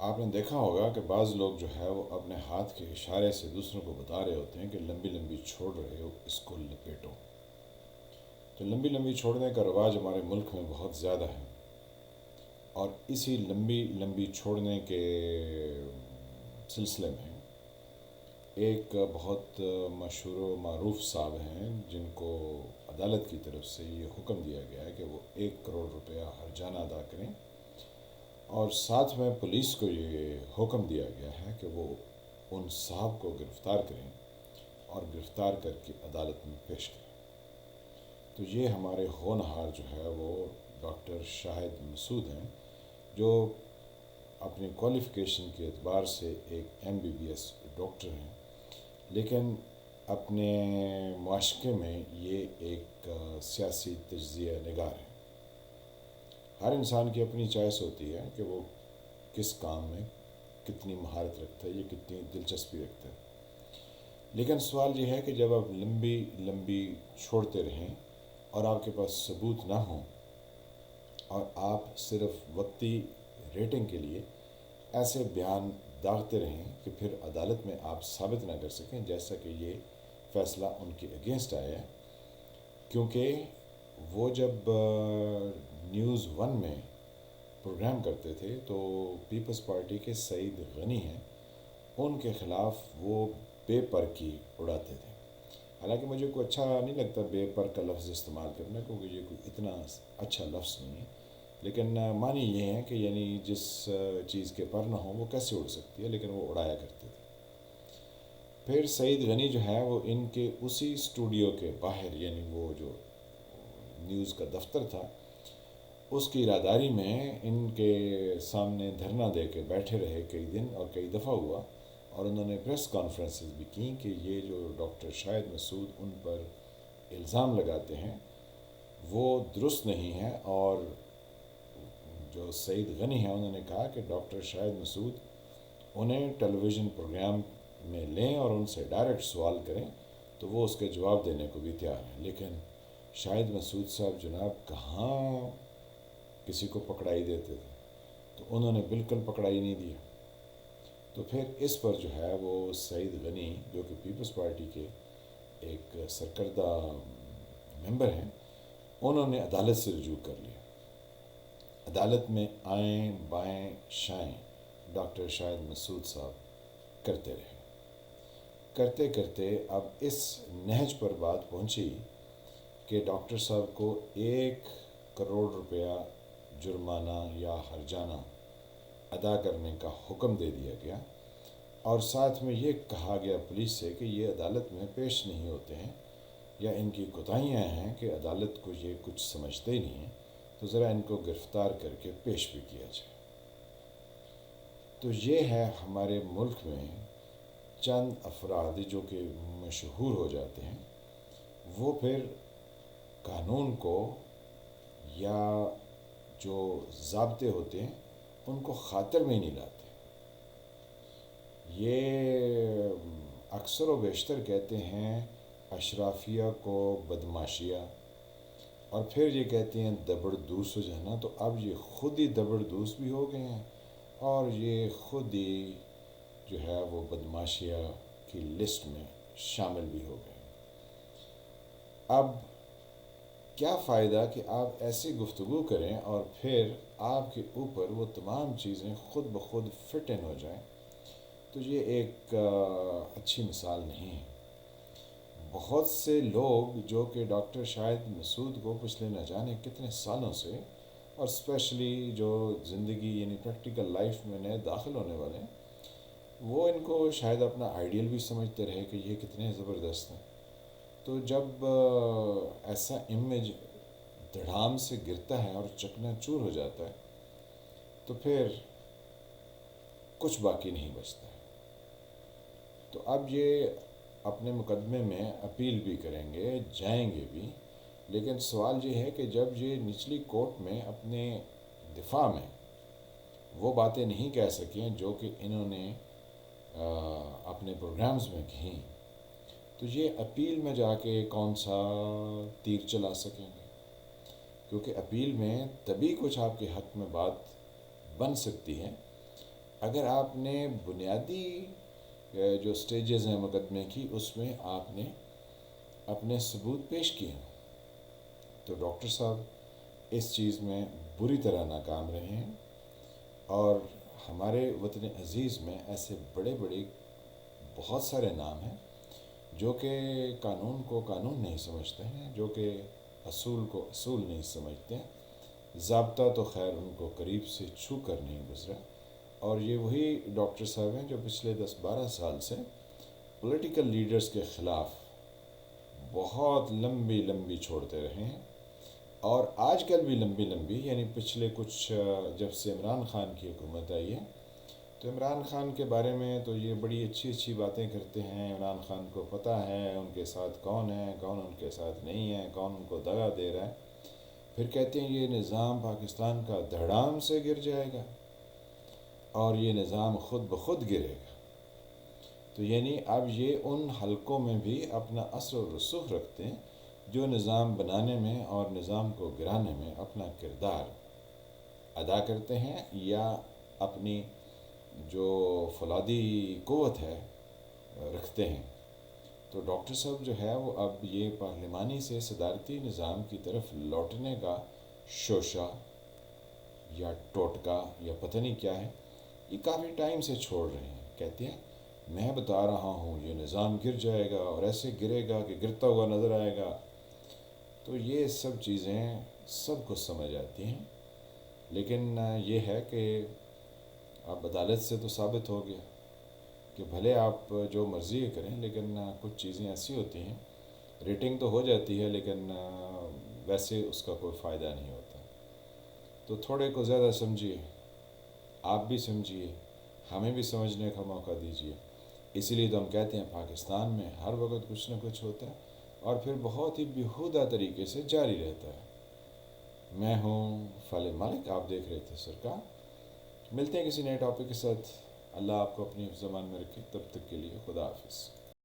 آپ نے دیکھا ہوگا کہ بعض لوگ جو ہے وہ اپنے ہاتھ کے اشارے سے دوسروں کو بتا رہے ہوتے ہیں کہ لمبی لمبی چھوڑ رہے ہو اس کو لپیٹو. تو لمبی لمبی چھوڑنے کا رواج ہمارے ملک میں بہت زیادہ ہے، اور اسی لمبی لمبی چھوڑنے کے سلسلے میں ایک بہت مشہور و معروف صاحب ہیں جن کو عدالت کی طرف سے یہ حکم دیا گیا ہے کہ وہ 1 کروڑ روپیہ ہرجانہ ادا کریں، اور ساتھ میں پولیس کو یہ حکم دیا گیا ہے کہ وہ ان صاحب کو گرفتار کریں اور گرفتار کر کے عدالت میں پیش کریں. تو یہ ہمارے ہونہار جو ہے وہ ڈاکٹر شاہد مسعود ہیں، جو اپنی کوالیفیکیشن کے اعتبار سے ایک MBBS ڈاکٹر ہیں، لیکن اپنے معاشقے میں یہ ایک سیاسی تجزیہ نگار ہے. ہر انسان کی اپنی چوائس ہوتی ہے کہ وہ کس کام میں کتنی مہارت رکھتا ہے، یہ کتنی دلچسپی رکھتا ہے. لیکن سوال یہ ہے کہ جب آپ لمبی لمبی چھوڑتے رہیں اور آپ کے پاس ثبوت نہ ہوں، اور آپ صرف وقتی ریٹنگ کے لیے ایسے بیان داغتے رہیں کہ پھر عدالت میں آپ ثابت نہ کر سکیں، جیسا کہ یہ فیصلہ ان کے اگینسٹ آیا ہے. کیونکہ وہ جب نیوز 1 میں پروگرام کرتے تھے تو پیپلز پارٹی کے سعید غنی ہیں، ان کے خلاف وہ بے پر کی اڑاتے تھے. حالانکہ مجھے کوئی اچھا نہیں لگتا بے پر کا لفظ استعمال کرنا، کیونکہ یہ کوئی اتنا اچھا لفظ نہیں ہے، لیکن معنی یہ ہے کہ یعنی جس چیز کے پر نہ ہو وہ کیسے اڑ سکتی ہے، لیکن وہ اڑایا کرتے تھے. پھر سعید غنی جو ہے وہ ان کے اسی اسٹوڈیو کے باہر، یعنی وہ جو نیوز کا دفتر تھا، اس کی راداری میں ان کے سامنے دھرنا دے کے بیٹھے رہے کئی دن، اور کئی دفعہ ہوا، اور انہوں نے پریس کانفرنسز بھی کیں کہ یہ جو ڈاکٹر شاہد مسعود ان پر الزام لگاتے ہیں وہ درست نہیں ہے. اور جو سعید غنی ہیں انہوں نے کہا کہ ڈاکٹر شاہد مسعود انہیں ٹیلی ویژن پروگرام میں لیں اور ان سے ڈائریکٹ سوال کریں تو وہ اس کے جواب دینے کو بھی تیار ہیں. لیکن شاہد مسعود صاحب جناب کہاں کسی کو پکڑائی دیتے تھے، تو انہوں نے بالکل پکڑائی نہیں دیا. تو پھر اس پر جو ہے وہ سعید غنی جو کہ پیپلز پارٹی کے ایک سرکردہ ممبر ہیں، انہوں نے عدالت سے رجوع کر لیا. عدالت میں آئیں بائیں شائیں ڈاکٹر شاہد مسعود صاحب کرتے رہے. کرتے کرتے اب اس نہج پر بات پہنچی کہ ڈاکٹر صاحب کو 1 کروڑ روپیہ جرمانہ یا ہرجانہ ادا کرنے کا حکم دے دیا گیا، اور ساتھ میں یہ کہا گیا پولیس سے کہ یہ عدالت میں پیش نہیں ہوتے ہیں، یا ان کی کوتاہیاں ہیں کہ عدالت کو یہ کچھ سمجھتے ہی نہیں ہیں، تو ذرا ان کو گرفتار کر کے پیش بھی کیا جائے. تو یہ ہے ہمارے ملک میں چند افراد جو کہ مشہور ہو جاتے ہیں، وہ پھر قانون کو یا جو ضابطے ہوتے ہیں ان کو خاطر میں نہیں لاتے. یہ اکثر و بیشتر کہتے ہیں اشرافیہ کو بدماشیہ، اور پھر یہ کہتے ہیں دبڑدوس ہو جانا. تو اب یہ خود ہی دبڑدوس بھی ہو گئے ہیں، اور یہ خود ہی جو ہے وہ بدماشیہ کی لسٹ میں شامل بھی ہو گئے. اب کیا فائدہ کہ آپ ایسی گفتگو کریں اور پھر آپ کے اوپر وہ تمام چیزیں خود بخود فٹ ان ہو جائیں. تو یہ ایک اچھی مثال نہیں ہے. بہت سے لوگ جو کہ ڈاکٹر شاہد مسعود کو پچھلے نہ جانے کتنے سالوں سے، اور اسپیشلی جو زندگی یعنی پریکٹیکل لائف میں نئے داخل ہونے والے ہیں، وہ ان کو شاید اپنا آئیڈیل بھی سمجھتے رہے کہ یہ کتنے زبردست ہیں. تو جب ایسا امیج دھڑام سے گرتا ہے اور چکنا چور ہو جاتا ہے تو پھر کچھ باقی نہیں بچتا ہے. تو اب یہ اپنے مقدمے میں اپیل بھی کریں گے، جائیں گے بھی، لیکن سوال یہ ہے کہ جب یہ نچلی کورٹ میں اپنے دفاع میں وہ باتیں نہیں کہہ سکیں جو کہ انہوں نے اپنے پروگرامز میں کہیں، تو یہ اپیل میں جا کے کون سا تیر چلا سکیں گے. کیونکہ اپیل میں تبھی کچھ آپ کے حق میں بات بن سکتی ہے اگر آپ نے بنیادی جو سٹیجز ہیں مقدمے کی، اس میں آپ نے اپنے ثبوت پیش کیے ہیں، تو ڈاکٹر صاحب اس چیز میں بری طرح ناکام رہے ہیں۔ اور ہمارے وطن عزیز میں ایسے بڑے بڑے بہت سارے نام ہیں جو کہ قانون کو قانون نہیں سمجھتے ہیں، جو کہ اصول کو اصول نہیں سمجھتے ہیں، ضابطہ تو خیر ان کو قریب سے چھو کر نہیں گزرا۔ اور یہ وہی ڈاکٹر صاحب ہیں جو پچھلے 10-12 سال سے پولیٹیکل لیڈرز کے خلاف بہت لمبی لمبی چھوڑتے رہے ہیں، اور آج کل بھی لمبی لمبی، یعنی پچھلے کچھ جب سے عمران خان کی حکومت آئی ہے، تو عمران خان کے بارے میں تو یہ بڑی اچھی اچھی باتیں کرتے ہیں۔ عمران خان کو پتہ ہے ان کے ساتھ کون ہے، کون ان کے ساتھ نہیں ہے، کون ان کو دغا دے رہا ہے۔ پھر کہتے ہیں یہ نظام پاکستان کا دھڑام سے گر جائے گا اور یہ نظام خود بخود گرے گا۔ تو یعنی اب یہ ان حلقوں میں بھی اپنا اثر و رسوخ رکھتے ہیں جو نظام بنانے میں اور نظام کو گرانے میں اپنا کردار ادا کرتے ہیں، یا اپنی جو فولادی قوت ہے رکھتے ہیں۔ تو ڈاکٹر صاحب جو ہے وہ اب یہ پارلیمانی سے صدارتی نظام کی طرف لوٹنے کا شوشہ یا ٹوٹکا یا پتہ نہیں کیا ہے، یہ کافی ٹائم سے چھوڑ رہے ہیں۔ کہتے ہیں میں بتا رہا ہوں یہ نظام گر جائے گا اور ایسے گرے گا کہ گرتا ہوا نظر آئے گا۔ تو یہ سب چیزیں سب کو سمجھ آتی ہیں، لیکن یہ ہے کہ اب عدالت سے تو ثابت ہو گیا کہ بھلے آپ جو مرضی کریں، لیکن کچھ چیزیں ایسی ہوتی ہیں، ریٹنگ تو ہو جاتی ہے لیکن ویسے اس کا کوئی فائدہ نہیں ہوتا۔ تو تھوڑے کو زیادہ سمجھیے، آپ بھی سمجھیے، ہمیں بھی سمجھنے کا موقع دیجیے۔ اسی لیے تو ہم کہتے ہیں پاکستان میں ہر وقت کچھ نہ کچھ ہوتا ہے، اور پھر بہت ہی بیہودہ طریقے سے جاری رہتا ہے۔ میں ہوں فالح مالک، آپ دیکھ رہے تھے سرکار۔ ملتے ہیں کسی نئے ٹاپک کے ساتھ۔ اللہ آپ کو اپنی زبان میں رکھے، تب تک کے لیے خدا حافظ۔